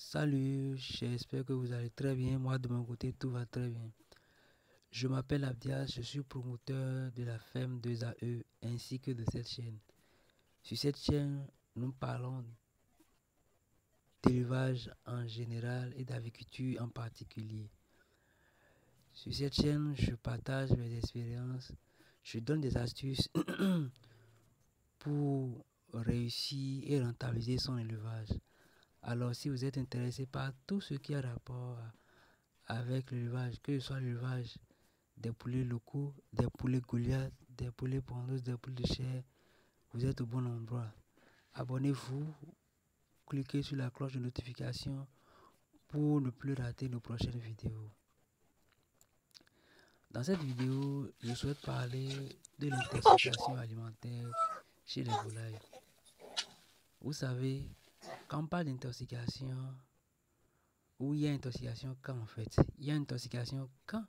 Salut, j'espère que vous allez très bien. Moi, de mon côté, tout va très bien. Je m'appelle Abdias, je suis promoteur de la ferme 2AE ainsi que de cette chaîne. Sur cette chaîne, nous parlons d'élevage en général et d'agriculture en particulier. Sur cette chaîne, je partage mes expériences, je donne des astuces pour réussir et rentabiliser son élevage. Alors, si vous êtes intéressé par tout ce qui a rapport avec l'élevage, que ce soit l'élevage des poulets locaux, des poulets Goliath, des poulets pondeuses, des poules de chair, vous êtes au bon endroit. Abonnez-vous, cliquez sur la cloche de notification pour ne plus rater nos prochaines vidéos. Dans cette vidéo, je souhaite parler de l'intoxication alimentaire chez les volailles. Vous savez, quand on parle d'intoxication, où il y a intoxication quand en fait? Il y a intoxication quand,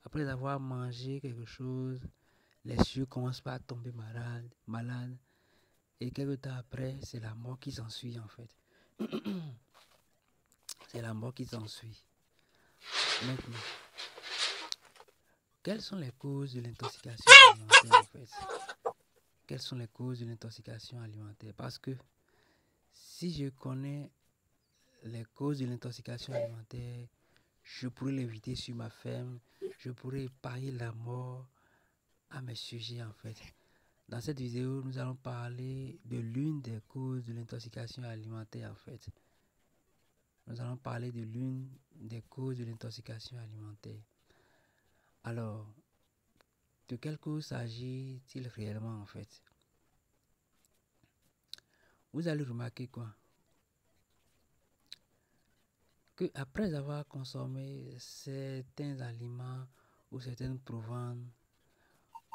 après avoir mangé quelque chose, les cieux commencent pas à tomber malades, et quelques temps après, c'est la mort qui s'ensuit en fait. C'est la mort qui s'ensuit. Maintenant, quelles sont les causes de l'intoxication alimentaire en fait? Quelles sont les causes de l'intoxication alimentaire? Parce que si je connais les causes de l'intoxication alimentaire, je pourrais l'éviter sur ma ferme, je pourrais épargner la mort à mes sujets en fait. Dans cette vidéo, nous allons parler de l'une des causes de l'intoxication alimentaire en fait. Nous allons parler de l'une des causes de l'intoxication alimentaire. Alors, de quelle cause s'agit-il réellement en fait? Vous allez remarquer quoi? Que après avoir consommé certains aliments ou certaines proviandes,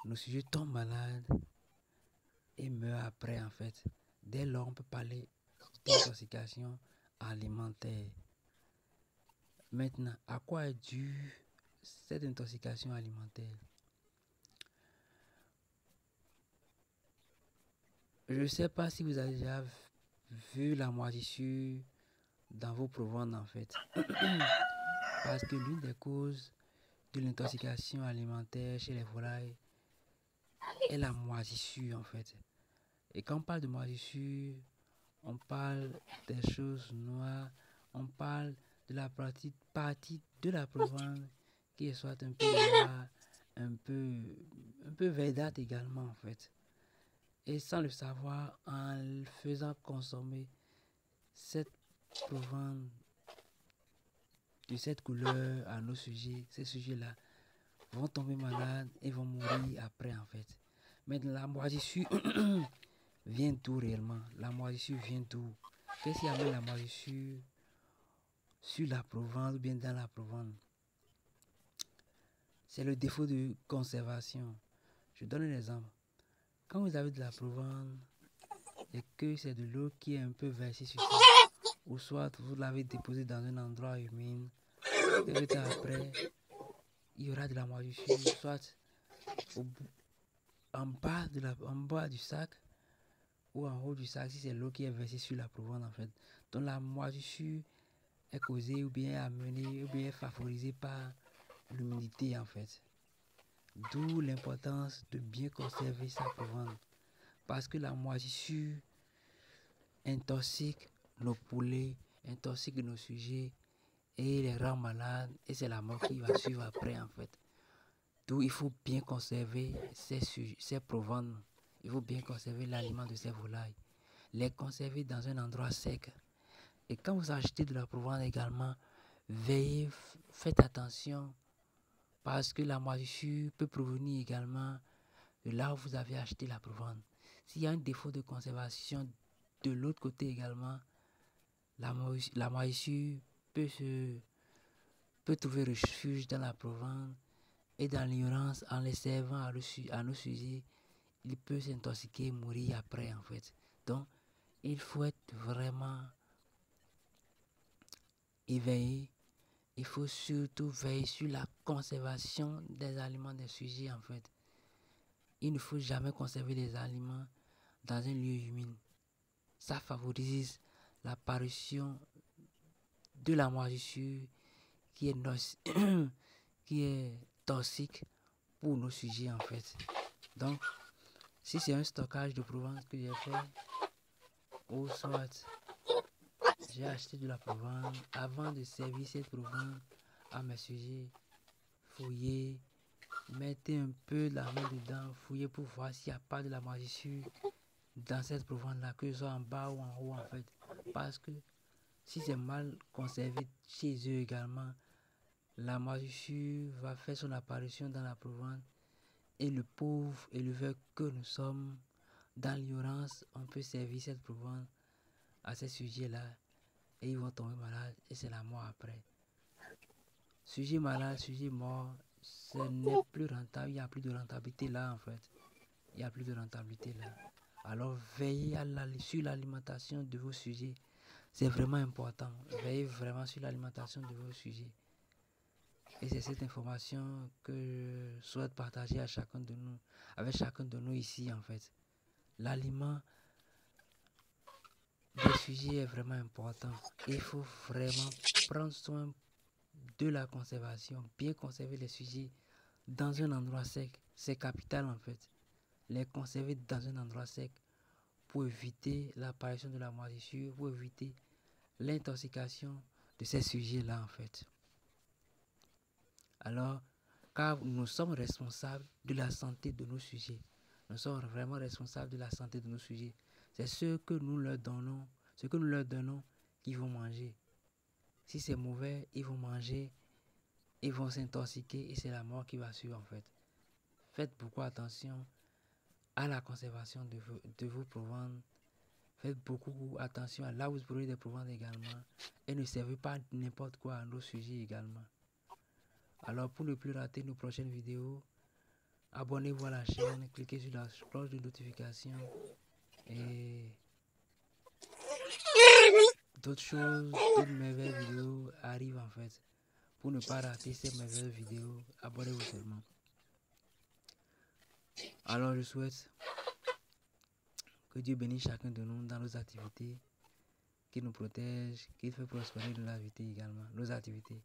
nos sujets tombent malades et meurent après en fait. Dès lors, on peut parler d'intoxication alimentaire. Maintenant, à quoi est due cette intoxication alimentaire? Je ne sais pas si vous avez déjà vu la moisissure dans vos proviandes en fait. Parce que l'une des causes de l'intoxication alimentaire chez les volailles est la moisissure en fait. Et quand on parle de moisissure, on parle des choses noires, on parle de la partie de la proviande qui est soit un peu noire, un peu verdâtre également en fait. Et sans le savoir, en faisant consommer cette proviande de cette couleur à nos sujets, ces sujets-là vont tomber malades et vont mourir après en fait. Mais la moisissure vient d'où réellement? La moisissure vient d'où? Qu'est-ce qui amène la moisissure sur la proviande ou bien dans la proviande? C'est le défaut de conservation. Je donne un exemple. Quand vous avez de la proviande et que c'est de l'eau qui est un peu versée sur ça, ou soit vous l'avez déposé dans un endroit humide, quelques temps après, il y aura de la moisissure, soit en bas du sac ou en haut du sac si c'est l'eau qui est versée sur la proviande en fait. Donc la moisissure est causée ou bien amenée ou bien favorisée par l'humidité en fait. D'où l'importance de bien conserver sa proviande. Parce que la moisissure intoxique nos poulets, intoxique nos sujets et les rend malades et c'est la mort qui va suivre après en fait. D'où il faut bien conserver ces proviandes. Il faut bien conserver l'aliment de ces volailles. Les conserver dans un endroit sec. Et quand vous achetez de la proviande également, veillez, faites attention parce que la moisissure peut provenir également de là où vous avez acheté la proviande. S'il y a un défaut de conservation de l'autre côté également, la moisissure peut trouver refuge dans la proviande et dans l'ignorance en les servant à nos sujets, il peut s'intoxiquer et mourir après en fait. Donc, il faut être vraiment éveillé. Il faut surtout veiller sur la conservation des aliments des sujets en fait. Il ne faut jamais conserver les aliments dans un lieu humide. Ça favorise l'apparition de la moisissure qui est, qui est toxique pour nos sujets en fait. Donc, si c'est un stockage de Provence que j'ai fait, ou soit j'ai acheté de la Provence, avant de servir cette Provence à mes sujets, fouillez, mettez un peu la main dedans, fouillez pour voir s'il n'y a pas de la moisissure dans cette Provence-là, que ce soit en bas ou en haut en fait. Parce que si c'est mal conservé chez eux également, la moisissure va faire son apparition dans la Provence et le pauvre éleveur que nous sommes, dans l'ignorance, on peut servir cette Provence à ces sujets-là et ils vont tomber malades et c'est la mort après. Sujet malade, sujet mort, ce n'est plus rentable, il n'y a plus de rentabilité là en fait. Il n'y a plus de rentabilité là. Alors veillez sur l'alimentation de vos sujets. C'est vraiment important. Veillez vraiment sur l'alimentation de vos sujets. Et c'est cette information que je souhaite partager à chacun de nous, avec chacun de nous ici en fait. L'aliment des sujets est vraiment important. Il faut vraiment prendre soin de la conservation, bien conserver les sujets dans un endroit sec. C'est capital en fait. Les conserver dans un endroit sec pour éviter l'apparition de la moisissure, pour éviter l'intoxication de ces sujets-là en fait. Alors, car nous sommes responsables de la santé de nos sujets. Nous sommes vraiment responsables de la santé de nos sujets. C'est ce que nous leur donnons, qu'ils vont manger. Si c'est mauvais, ils vont manger, ils vont s'intoxiquer et c'est la mort qui va suivre en fait. Faites beaucoup attention à la conservation de vos provantes. Faites beaucoup attention à là où vous produisez des provantes également. Et ne servez pas n'importe quoi à nos sujets également. Alors pour ne plus rater nos prochaines vidéos, abonnez-vous à la chaîne, cliquez sur la cloche de notification et d'autres choses, d'autres merveilleuses vidéos arrivent en fait. Pour ne pas rater ces merveilleuses vidéos, abonnez-vous seulement. Alors je souhaite que Dieu bénisse chacun de nous dans nos activités, qu'il nous protège, qu'il fait prospérer nos activités également, nos activités.